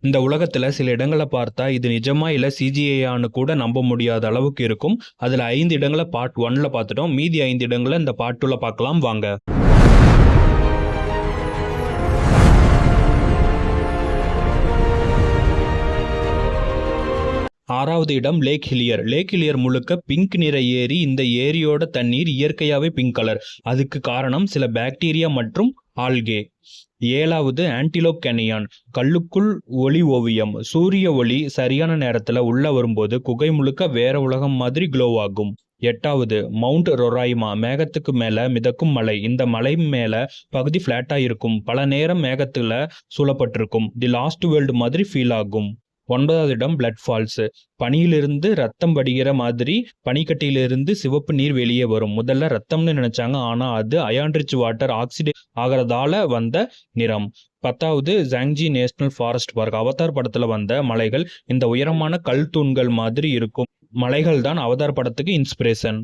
இந்த உலகத்துல சில இடங்களை பார்த்தா இது நிஜமா இல்ல சிஜிஐயான்னு கூட நம்ப முடியாத அளவுக்கு இருக்கும். அதுல 5 இடங்களை பார்ட் 1ல பார்த்துட்டோம். மீதி 5 இடங்களை இந்த பார்ட் 2ல பார்க்கலாம் வாங்க. 6வது இடம் லேக் ஹிலியர். லேக் ஹிலியர் முழுக்க பிங்க் நிற ஏரி. இந்த ஏரியோட தண்ணீர் இயற்கையாவே பிங்க் கலர். அதுக்கு காரணம் சில பாக்டீரியா மற்றும் ஆல்கே. 7வது ஆன்டிலோப் கேனியான். கல்லுக்குள் ஒளி ஓவியம். சூரிய ஒளி சரியான நேரத்துல உள்ள வரும்போது குகை முழுக்க வேற உலகம் மாதிரி க்ளோ ஆகும். 8வது மவுண்ட் ரொராய்மா. மேகத்துக்கு மேல மிதக்கும் மலை. இந்த மலை மேல பகுதி பிளாட்டா இருக்கும். பல நேரம் மேகத்துல சூழப்பட்டிருக்கும். தி லாஸ்ட் வேர்ல்டு மாதிரி ஃபீல் ஆகும். 9வது இடம் பிளட் ஃபால்ஸ். பனியிலிருந்து ரத்தம் வடிகிற மாதிரி பனிக்கட்டியிலிருந்து சிவப்பு நீர் வெளியே வரும். முதல்ல ரத்தம்னு நினைச்சாங்க, ஆனா அது அயான்ரிச் வாட்டர் ஆக்சிடேட் ஆகிறதால வந்த நிறம். 10வது ஜாங்ஜி நேஷனல் ஃபாரஸ்ட் பார்க். அவதார் படத்துல வந்த மலைகள் இந்த உயரமான கல் தூண்கள் மாதிரி இருக்கும். மலைகள் தான் அவதார் படத்துக்கு இன்ஸ்பிரேஷன்.